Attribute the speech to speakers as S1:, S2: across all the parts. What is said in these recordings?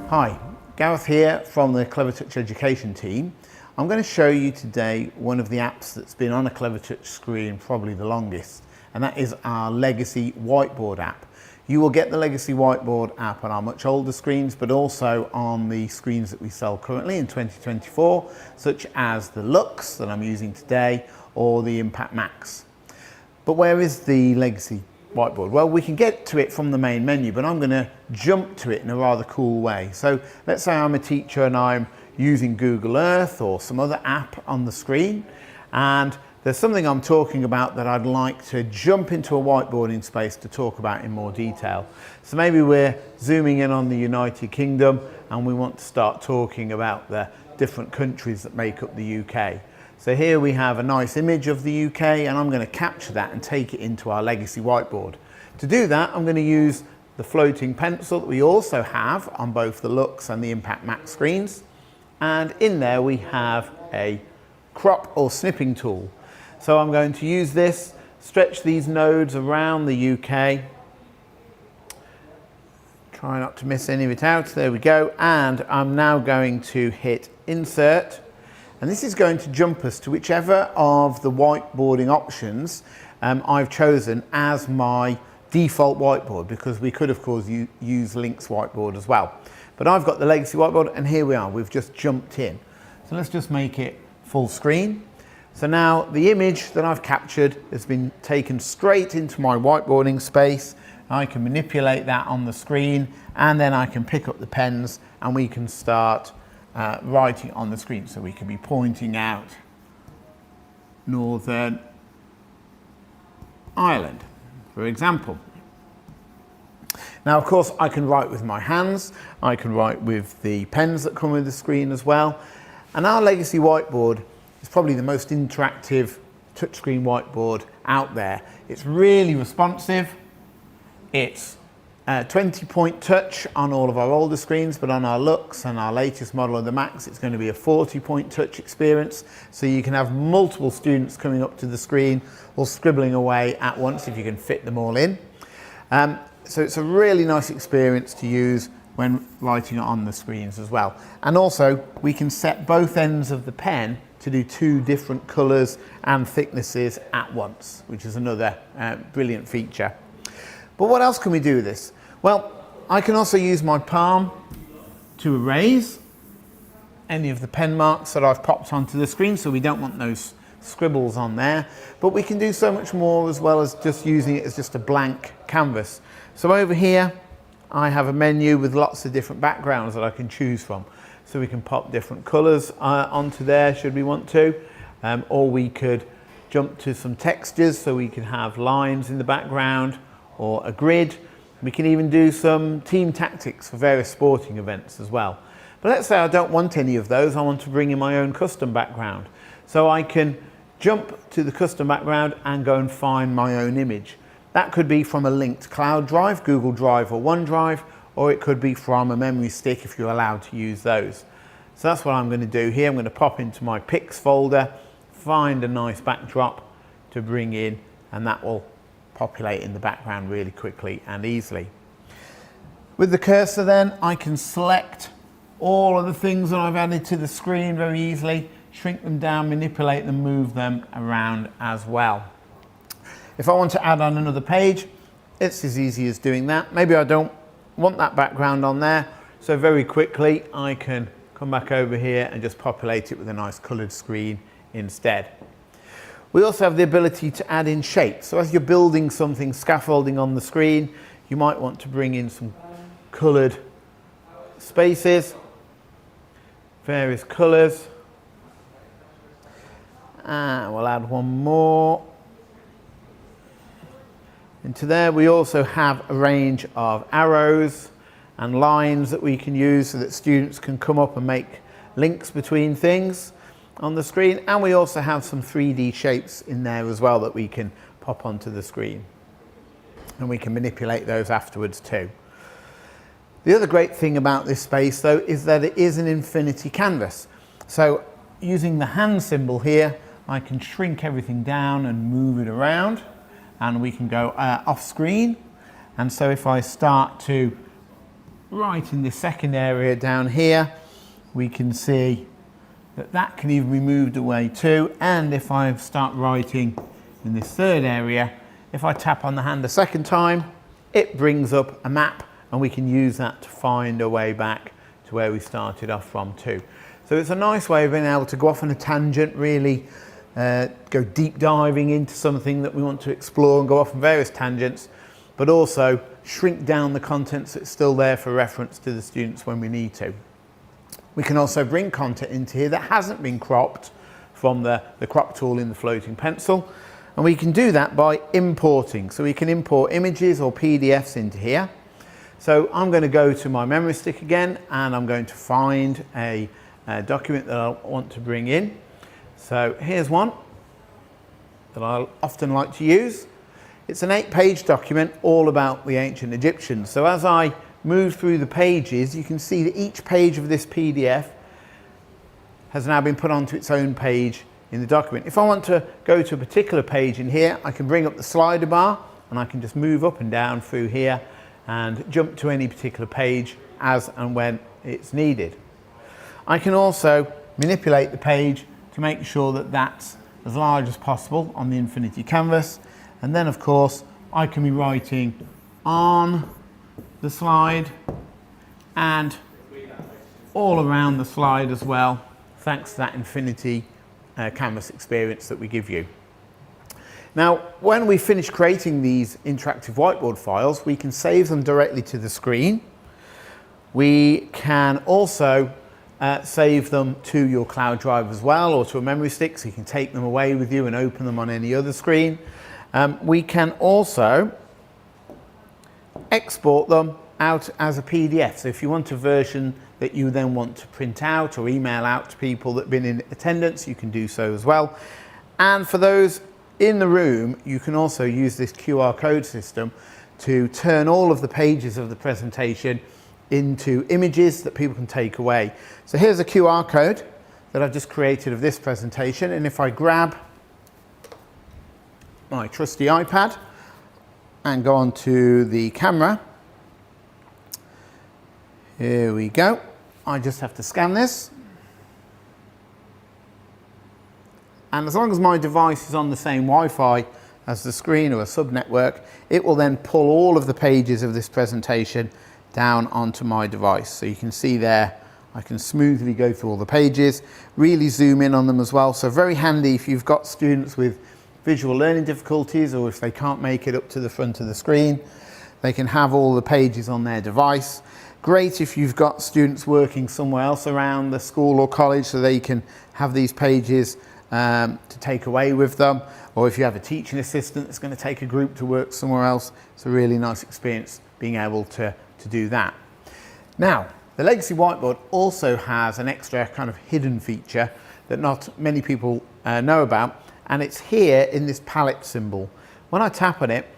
S1: Hi, Gareth here from the Clevertouch education team. I'm going to show you today one of the apps that's been on a Clevertouch screen probably the longest, and that is our legacy whiteboard app. You will get the legacy whiteboard app on our much older screens, but also on the screens that we sell currently in 2024, such as the Lux that I'm using today or the Impact Max. But where is the legacy whiteboard? Well, we can get to it from the main menu, but I'm going to jump to it in a rather cool way. So let's say I'm a teacher and I'm using Google Earth or some other app on the screen, and there's something I'm talking about that I'd like to jump into a whiteboarding space to talk about in more detail. So maybe we're zooming in on the United Kingdom and we want to start talking about the different countries that make up the UK. So here we have a nice image of the UK, and I'm going to capture that and take it into our legacy whiteboard. To do that, I'm going to use the floating pencil that we also have on both the Lux and the Impact Max screens. And in there we have a crop or snipping tool. So I'm going to use this, stretch these nodes around the UK. Try not to miss any of it out. There we go. And I'm now going to hit Insert. And this is going to jump us to whichever of the whiteboarding options I've chosen as my default whiteboard, because we could of course use Link's whiteboard as well. But I've got the legacy whiteboard, and here we are, we've just jumped in. So let's just make it full screen. So now the image that I've captured has been taken straight into my whiteboarding space. I can manipulate that on the screen, and then I can pick up the pens and we can start writing on the screen. So we could be pointing out Northern Ireland, for example. Now, of course, I can write with my hands. I can write with the pens that come with the screen as well. And our legacy whiteboard is probably the most interactive touchscreen whiteboard out there. It's really responsive. It's 20-point touch on all of our older screens, but on our Lux and our latest model of the Max, it's going to be a 40-point touch experience. So you can have multiple students coming up to the screen or scribbling away at once if you can fit them all in. So it's a really nice experience to use when writing on the screens as well. And also we can set both ends of the pen to do two different colours and thicknesses at once, which is another brilliant feature. But what else can we do with this? Well, I can also use my palm to erase any of the pen marks that I've popped onto the screen, so we don't want those scribbles on there. But we can do so much more, as well as just using it as just a blank canvas. So over here, I have a menu with lots of different backgrounds that I can choose from. So we can pop different colours onto there should we want to, or we could jump to some textures, so we can have lines in the background or a grid. We can even do some team tactics for various sporting events as well. But let's say I don't want any of those. I want to bring in my own custom background. So I can jump to the custom background and go and find my own image. That could be from a linked cloud drive, Google Drive or OneDrive, or it could be from a memory stick if you're allowed to use those. So that's what I'm going to do here. I'm going to pop into my pics folder, find a nice backdrop to bring in, and that will populate in the background really quickly and easily. With the cursor then, I can select all of the things that I've added to the screen very easily, shrink them down, manipulate them, move them around as well. If I want to add on another page, it's as easy as doing that. Maybe I don't want that background on there, so very quickly I can come back over here and just populate it with a nice coloured screen instead. We also have the ability to add in shapes. So as you're building something, scaffolding on the screen, you might want to bring in some coloured spaces, various colours. And we'll add one more. Into there we also have a range of arrows and lines that we can use so that students can come up and make links between things on the screen, and we also have some 3D shapes in there as well that we can pop onto the screen, and we can manipulate those afterwards too. The other great thing about this space though is that it is an infinity canvas. So using the hand symbol here, I can shrink everything down and move it around, and we can go off screen. And so if I start to right in this second area down here, we can see that that can even be moved away too. And if I start writing in this third area, if I tap on the hand a second time, it brings up a map, and we can use that to find a way back to where we started off from too. So it's a nice way of being able to go off on a tangent, really go deep diving into something that we want to explore and go off on various tangents, but also shrink down the content so it's still there for reference to the students when we need to. We can also bring content into here that hasn't been cropped from the crop tool in the floating pencil, and we can do that by importing. So we can import images or PDFs into here. So I'm going to go to my memory stick again, and I'm going to find a document that I want to bring in. So here's one that I often like to use. It's an 8-page document all about the ancient Egyptians. So as I move through the pages, you can see that each page of this PDF has now been put onto its own page in the document. If I want to go to a particular page in here, I can bring up the slider bar and I can just move up and down through here and jump to any particular page as and when it's needed. I can also manipulate the page to make sure that that's as large as possible on the infinity canvas. And then of course I can be writing on the slide and all around the slide as well, thanks to that infinity canvas experience that we give you. Now, when we finish creating these interactive whiteboard files, we can save them directly to the screen. We can also save them to your cloud drive as well, or to a memory stick, so you can take them away with you and open them on any other screen. We can also export them out as a PDF. So if you want a version that you then want to print out or email out to people that have been in attendance, you can do so as well. And for those in the room, you can also use this QR code system to turn all of the pages of the presentation into images that people can take away. So here's a QR code that I've just created of this presentation, and if I grab my trusty iPad and go onto the camera, here we go. I just have to scan this, and as long as my device is on the same Wi-Fi as the screen or a sub-network, it will then pull all of the pages of this presentation down onto my device. So you can see there, I can smoothly go through all the pages, really zoom in on them as well. So very handy if you've got students with visual learning difficulties, or if they can't make it up to the front of the screen, they can have all the pages on their device. Great if you've got students working somewhere else around the school or college, so they can have these pages to take away with them, or if you have a teaching assistant that's going to take a group to work somewhere else. It's a really nice experience being able to do that. Now, the Legacy Whiteboard also has an extra kind of hidden feature that not many people know about, and it's here in this palette symbol. When I tap on it,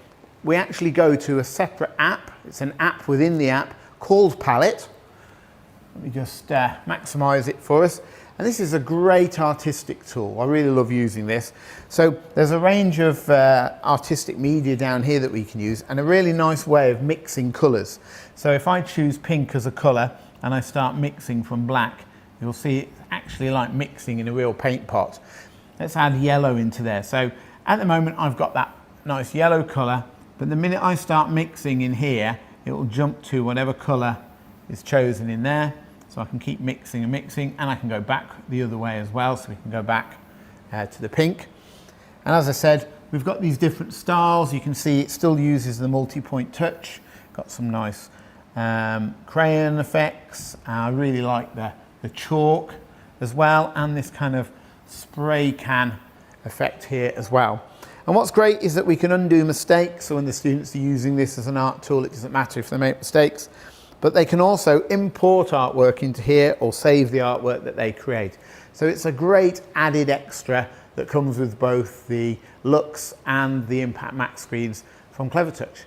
S1: we actually go to a separate app. It's an app within the app called Palette. Let me just maximize it for us. And this is a great artistic tool. I really love using this. So there's a range of artistic media down here that we can use, and a really nice way of mixing colours. So if I choose pink as a colour and I start mixing from black, you'll see it's actually like mixing in a real paint pot. Let's add yellow into there. So at the moment I've got that nice yellow colour, but the minute I start mixing in here, it will jump to whatever colour is chosen in there. So I can keep mixing and mixing, and I can go back the other way as well. So we can go back to the pink. And as I said, we've got these different styles. You can see it still uses the multi-point touch. Got some nice crayon effects. I really like the chalk as well, and this kind of spray can effect here as well. And what's great is that we can undo mistakes. So when the students are using this as an art tool, it doesn't matter if they make mistakes. But they can also import artwork into here or save the artwork that they create. So it's a great added extra that comes with both the Lux and the Impact Max screens from Clevertouch.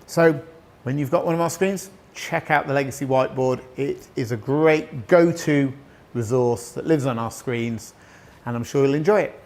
S1: So when you've got one of our screens, check out the Legacy Whiteboard. It is a great go-to resource that lives on our screens, and I'm sure you'll enjoy it.